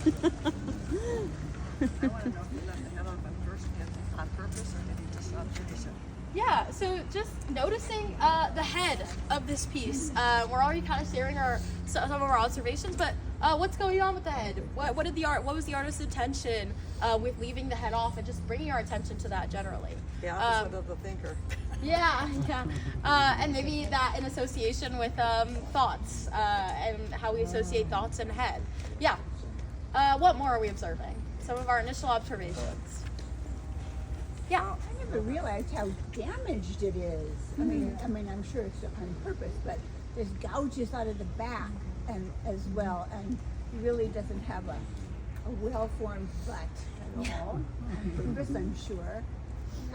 I want to know if you left the head on purpose, or did you just observe? Yeah, so just noticing the head of this piece. We're already kind of sharing some of our observations, but what's going on with the head? What was the artist's intention with leaving the head off and just bringing our attention to that generally? The opposite of the thinker. Yeah. And maybe that in association with thoughts and how we associate thoughts and head. Yeah. What more are we observing? Some of our initial observations. Yeah. I never realized how damaged it is. I mean, I'm sure it's on purpose, but there's gouges out of the back and as well, and he really doesn't have a well-formed butt at all. On purpose, I'm sure.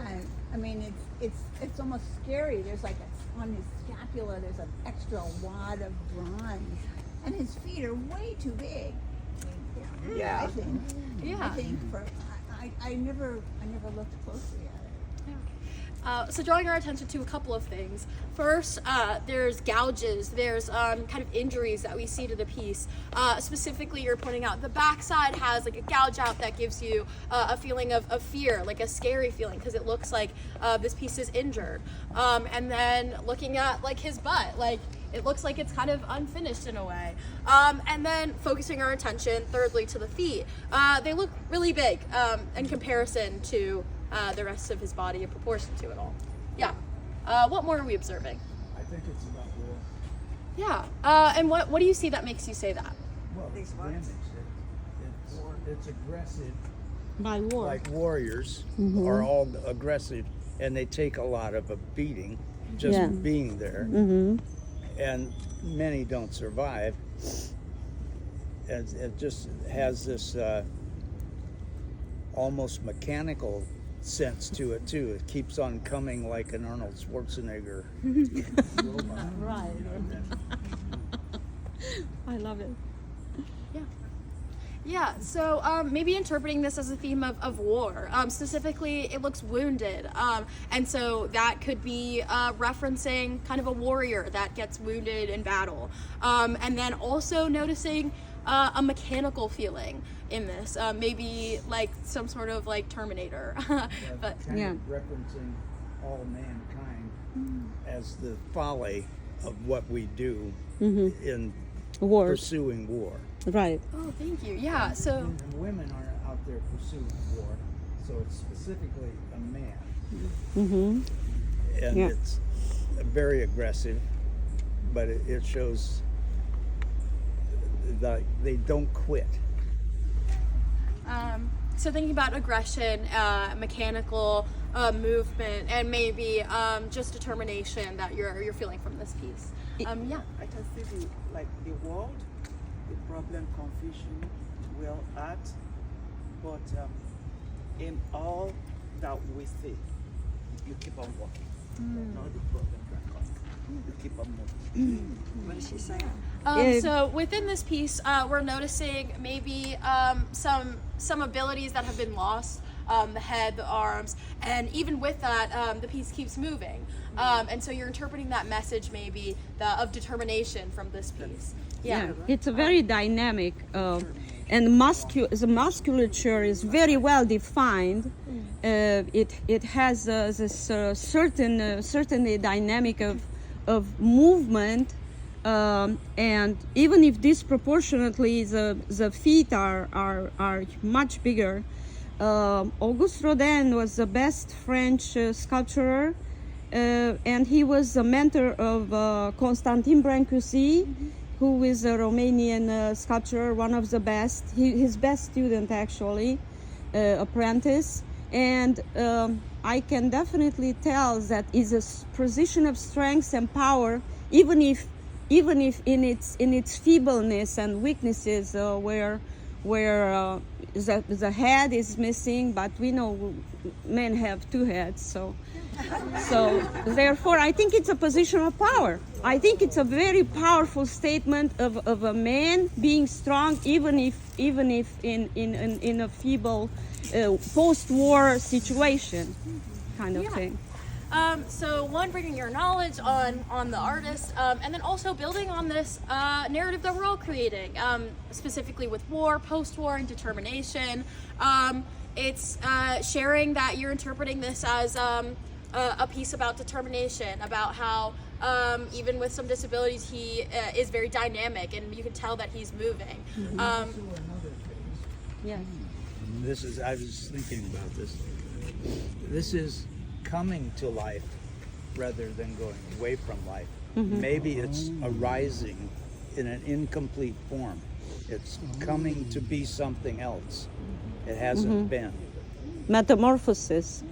And I mean, it's almost scary. There's like on his scapula, there's an extra wad of bronze, and his feet are way too big. Yeah. I think. Yeah. I think I never looked closely at it. So drawing our attention to a couple of things. First, there's gouges, there's kind of injuries that we see to the piece. Specifically, you're pointing out the backside has like a gouge out that gives you a feeling of fear, like a scary feeling, because it looks like this piece is injured. And then looking at like his butt, like it looks like it's kind of unfinished in a way. And then focusing our attention, thirdly, to the feet. They look really big in comparison to the rest of his body in proportion to it all. Yeah. What more are we observing? I think it's about war. Yeah. And what do you see that makes you say that? Well, it's damaged. It's aggressive. By war. Like warriors are all aggressive, and they take a lot of a beating just being there. And many don't survive. And it just has this almost mechanical sense to it too. It keeps on coming like an Arnold Schwarzenegger robot. Right. I love it. Yeah, so maybe interpreting this as a theme of war. Specifically, it looks wounded. And so that could be referencing kind of a warrior that gets wounded in battle. And then also noticing a mechanical feeling in this, maybe like some sort of like Terminator. But kind of referencing all mankind as the folly of what we do in pursuing war. Right. oh, thank you. Yeah, so And women are out there pursuing war, so it's specifically a man. And it's very aggressive, but it shows that they don't quit. so thinking about aggression, mechanical movement, and maybe just determination that you're feeling from this piece. Yeah. I can see the world, the problem, confusion, will act, but in all that we see, you keep on walking. Not the problem that comes. You keep on moving. What is she saying? So within this piece, we're noticing maybe some abilities that have been lost, the head, the arms, and even with that, the piece keeps moving. And so you're interpreting that message maybe of determination from this piece. Yeah. It's a very dynamic, and the musculature is very well defined. It has this certainly dynamic of movement, and even if disproportionately the feet are much bigger. Auguste Rodin was the best French sculptor, and he was a mentor of Constantin Brancusi, who is a Romanian sculptor, one of the best, his best student actually, apprentice. And I can definitely tell that is a position of strength and power, even if in its feebleness and weaknesses, where the head is missing, but we know men have two heads, so therefore I think it's a position of power. I think it's a very powerful statement of a man being strong, even if in a feeble post-war situation kind of thing. So one, bringing your knowledge on the artist, and then also building on this narrative that we're all creating, specifically with war, post-war, and determination. It's sharing that you're interpreting this as a piece about determination, about how even with some disabilities, he is very dynamic, and you can tell that he's moving. Yeah. I was thinking about this. This is coming to life rather than going away from life. Maybe it's arising in an incomplete form. It's coming to be something else. It hasn't been. Metamorphosis.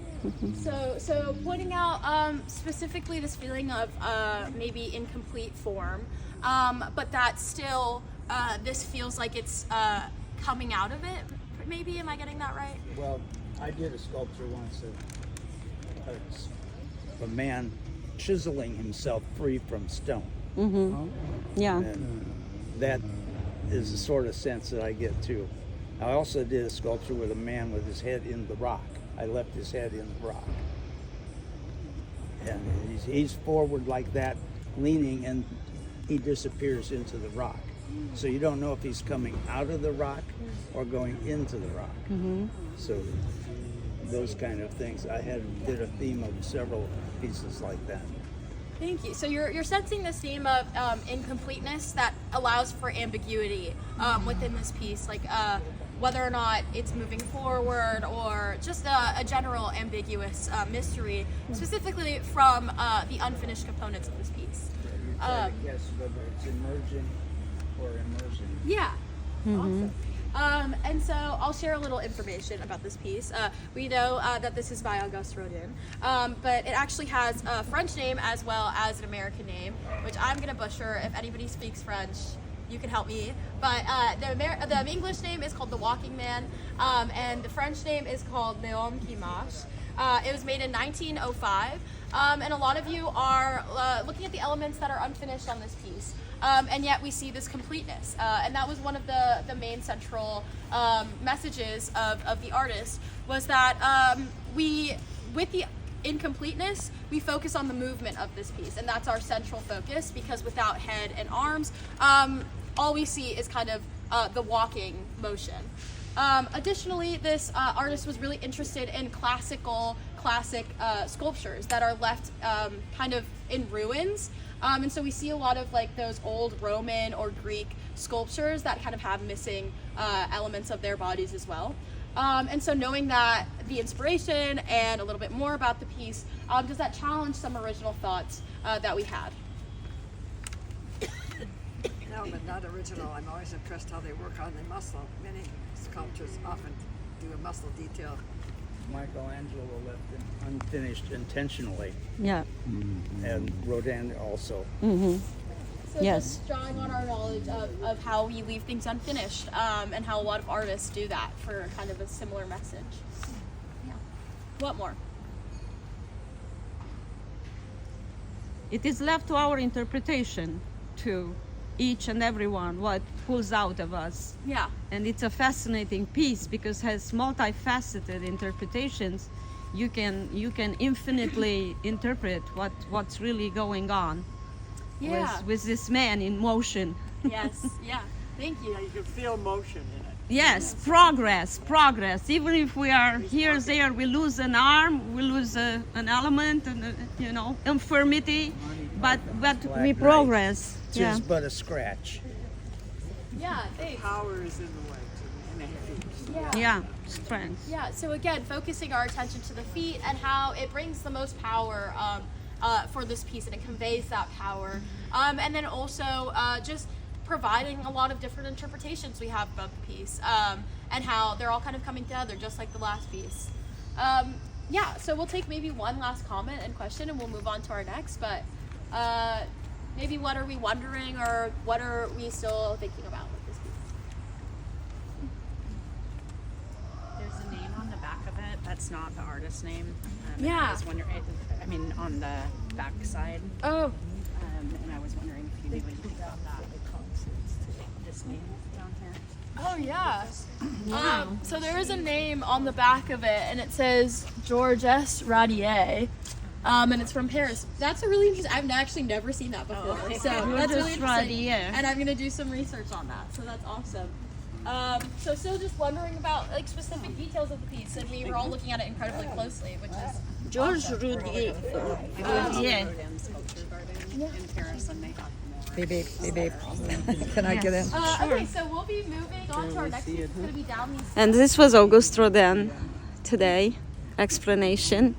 So pointing out specifically this feeling of maybe incomplete form, but that still this feels like it's coming out of it. Maybe, am I getting that right? Well, I did a sculpture once of a man chiseling himself free from stone. Yeah. And that is the sort of sense that I get too. I also did a sculpture with a man with his head in the rock. I left his head in the rock. And he's forward like that, leaning, and he disappears into the rock. So you don't know if he's coming out of the rock or going into the rock. So those kind of things. I did a theme of several pieces like that. Thank you. So you're sensing this theme of incompleteness that allows for ambiguity within this piece, like whether or not it's moving forward or just a general ambiguous mystery, specifically from the unfinished components of this piece. You try to guess whether it's emerging or immersion. Yeah. Awesome. And so I'll share a little information about this piece. We know that this is by Auguste Rodin, but it actually has a French name as well as an American name, which I'm going to butcher. If anybody speaks French, you can help me. But the English name is called The Walking Man, and the French name is called L'Homme qui marche. It was made in 1905, and a lot of you are looking at the elements that are unfinished on this piece. And yet we see this completeness. And that was one of the main central messages of the artist, was that with the incompleteness, we focus on the movement of this piece. And that's our central focus, because without head and arms, all we see is kind of the walking motion. Additionally, this artist was really interested in classic sculptures that are left kind of in ruins. And so we see a lot of like those old Roman or Greek sculptures that kind of have missing elements of their bodies as well. And so knowing that the inspiration and a little bit more about the piece, does that challenge some original thoughts that we had? No, but not original. I'm always impressed how they work on the muscle. Many sculptures often do a muscle detail. Michelangelo left it unfinished intentionally, Yeah. and Rodin also. So Yes. just drawing on our knowledge of how we leave things unfinished, and how a lot of artists do that for kind of a similar message. Yeah. What more? It is left to our interpretation, to each and everyone, what pulls out of us. Yeah. And it's a fascinating piece because it has multifaceted interpretations. You can infinitely interpret what's really going on Yeah. with this man in motion. Yes. Yeah. Thank you. You can feel motion in it. Yes, progress. Even if we are here, there, we lose an arm, we lose an element, and infirmity, but we progress. Tis but a scratch. Yeah. Thanks. Power is in the legs and the feet. Yeah. Yeah, strength. Yeah, so again, focusing our attention to the feet and how it brings the most power for this piece, and it conveys that power. And then also just providing a lot of different interpretations we have about the piece, and how they're all kind of coming together, just like the last piece. Yeah, so we'll take maybe one last comment and question, and we'll move on to our next. But maybe what are we wondering, or what are we still thinking about with this piece? There's a name on the back of it. That's not the artist's name. Yeah. I was wondering, on the back side. Oh, And I was wondering if you knew anything about that. This name down here. oh yeah. So there is a name on the back of it, and it says George S. Radier. and it's from Paris. That's a really interesting. I've actually never seen that before, so that's really interesting. Rodin. And I'm gonna do some research on that. So that's awesome. So still just wondering about like specific details of the piece, and we were all looking at it incredibly closely, which is Georges Rodin. Rodin sculpture garden in Paris, and they have more. Beep, beep, beep. Can I get in? Okay, so we'll be moving on to our next piece. It's gonna be down these. And this was Auguste Rodin today, explanation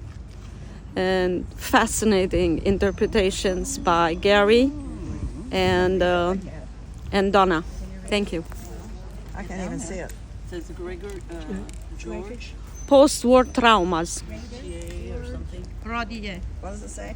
and fascinating interpretations by Gary and Donna. Thank you. I can't even see it. Says George Post-war traumas. or something. Rodin. What does it say?